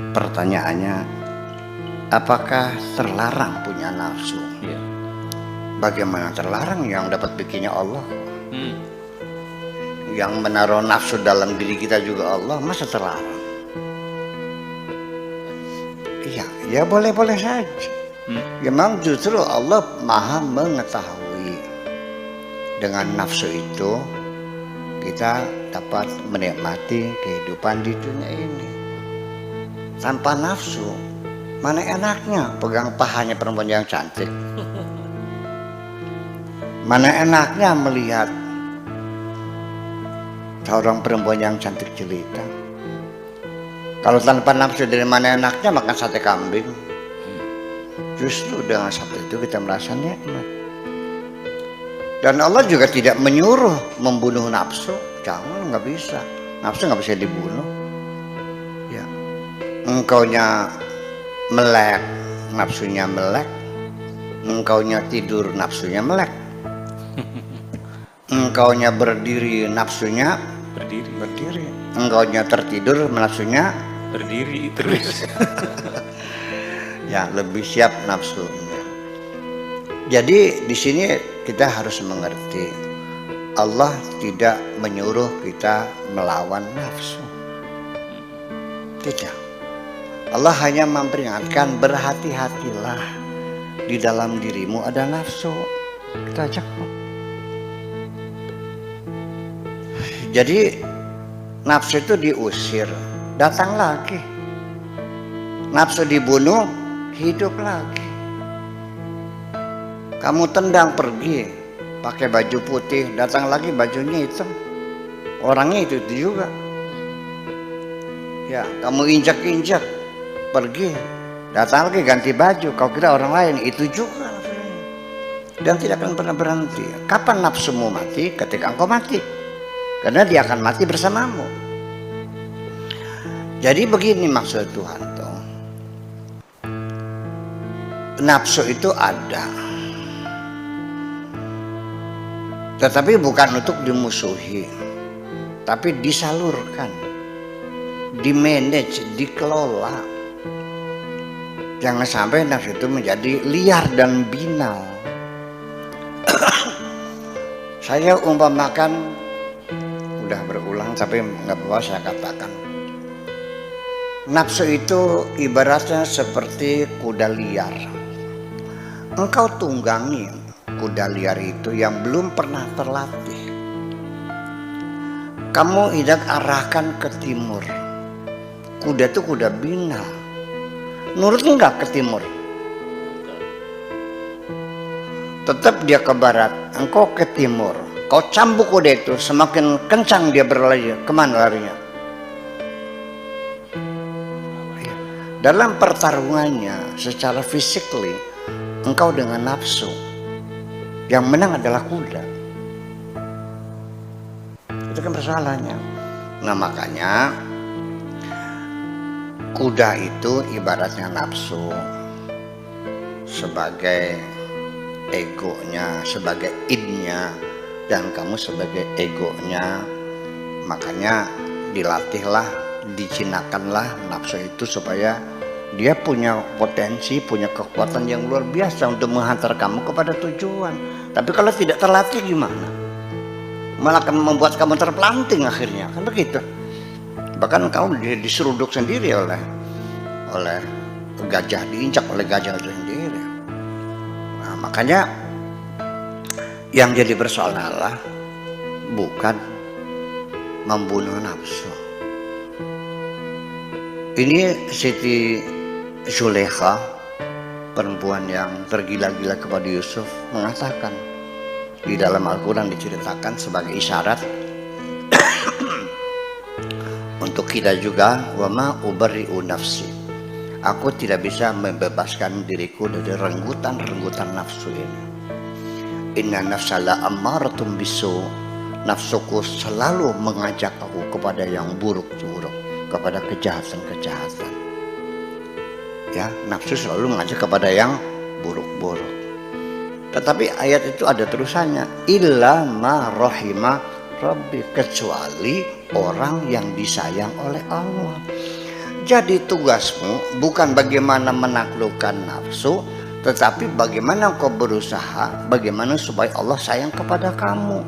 Pertanyaannya, apakah terlarang punya nafsu? Ya. Bagaimana terlarang? Yang dapat bikinnya Allah. Yang Hmm. menaruh nafsu dalam diri kita juga Allah, masa terlarang? Iya, ya boleh-boleh saja. Memang justru Allah maha mengetahui. Dengan nafsu itu kita dapat menikmati kehidupan di dunia ini. Tanpa nafsu, mana enaknya pegang pahanya perempuan yang cantik? Mana enaknya melihat seorang perempuan yang cantik jelita? Kalau tanpa nafsu, dari mana enaknya makan sate kambing? Justru dengan satu itu kita merasa nikmat. Dan Allah juga tidak menyuruh membunuh nafsu. Jangan, nggak bisa. Nafsu nggak bisa dibunuh. Ya, engkaunya melek, nafsunya melek. Engkaunya tidur, nafsunya melek. Engkaunya berdiri, nafsunya berdiri. Engkaunya tertidur, nafsunya Berdiri terus. Ya, lebih siap nafsunya. Jadi di sini kita harus mengerti, Allah tidak menyuruh kita melawan nafsu. Tidak. Allah hanya memperingatkan, berhati-hatilah, di dalam dirimu ada nafsu. Kita ajak. Jadi nafsu itu diusir, datang lagi. Nafsu dibunuh, hidup lagi. Kamu tendang pergi, pakai baju putih, datang lagi bajunya hitam. Orangnya itu juga. Ya, kamu injak-injak, pergi, datang lagi ganti baju. Kau kira orang lain, itu juga nafsunya. Dan tidak akan pernah berhenti. Kapan nafsumu mati? Ketika engkau mati. Karena dia akan mati bersamamu. Jadi begini maksud Tuhan tuh. Nafsu itu ada, tetapi bukan untuk dimusuhi, tapi disalurkan, dimanage, dikelola. Jangan sampai nafsu itu menjadi liar dan binal. Saya umpamakan, udah berulang tapi nggak apa-apa saya katakan. Nafsu itu ibaratnya seperti kuda liar. Engkau tunggangi kuda liar itu yang belum pernah terlatih. Kamu hendak arahkan ke timur. Kuda itu kuda binal. Nurut enggak ke timur? Tetap dia ke barat, engkau ke timur. Kau cambuk kuda itu, semakin kencang dia berlari. Kemana larinya? Dalam pertarungannya secara physically, engkau dengan nafsu, yang menang adalah kuda. Itu kan persoalannya. Nah makanya kuda itu ibaratnya nafsu sebagai egonya, sebagai idnya, dan kamu sebagai egonya. Makanya dilatihlah, dijinakanlah nafsu itu supaya dia punya potensi, punya kekuatan yang luar biasa untuk menghantar kamu kepada tujuan. Tapi kalau tidak terlatih gimana? Malah akan membuat kamu terpelanting akhirnya, kan begitu. Bahkan kamu diseruduk sendiri oleh gajah, diinjak oleh gajah itu sendiri. Nah, makanya yang jadi persoalan adalah bukan membunuh nafsu. Ini Siti Zulaikha, perempuan yang tergila-gila kepada Yusuf, mengatakan di dalam Al-Quran diceritakan sebagai isyarat untuk kita juga, wama ubarri'u nafsi, aku tidak bisa membebaskan diriku dari renggutan-renggutan nafsu ini. Inna nafsala ammaratun bisu, nafsuku selalu mengajak aku kepada yang buruk-buruk, kepada kejahatan-kejahatan. Ya, nafsu selalu mengajak kepada yang buruk-buruk. Tetapi ayat itu ada terusannya, illa ma rahima rabbi, kecuali orang yang disayang oleh Allah. jadi tugasmu bukan bagaimana menaklukkan nafsu, tetapi bagaimana kau berusaha, bagaimana supaya Allah sayang kepada kamu.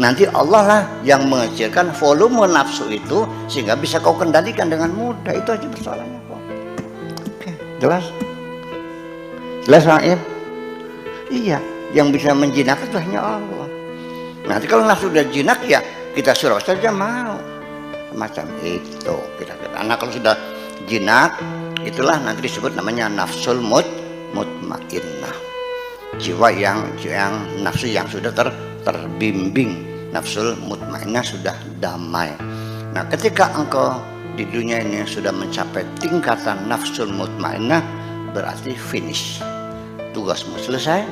Nanti Allah lah yang mengecilkan volume nafsu itu sehingga bisa kau kendalikan dengan mudah. Itu aja persoalannya kok. Oke, jelas? Jelas Raif? Iya, yang bisa menjinakkan itu hanya Allah. Nanti kalau nafsu sudah jinak ya kita suruh saja mau. Macam itu kira-kira. Anak kalau sudah jinak, itulah nanti disebut namanya nafsul mutmainnah. Jiwa yang nafsu yang sudah terbimbing, nafsul mutmainnah sudah damai. Nah, ketika engkau di dunia ini sudah mencapai tingkatan nafsul mutmainnah, berarti finish. Tugasmu selesai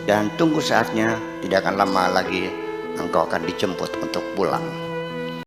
dan tunggu saatnya, tidak akan lama lagi engkau akan dijemput untuk pulang.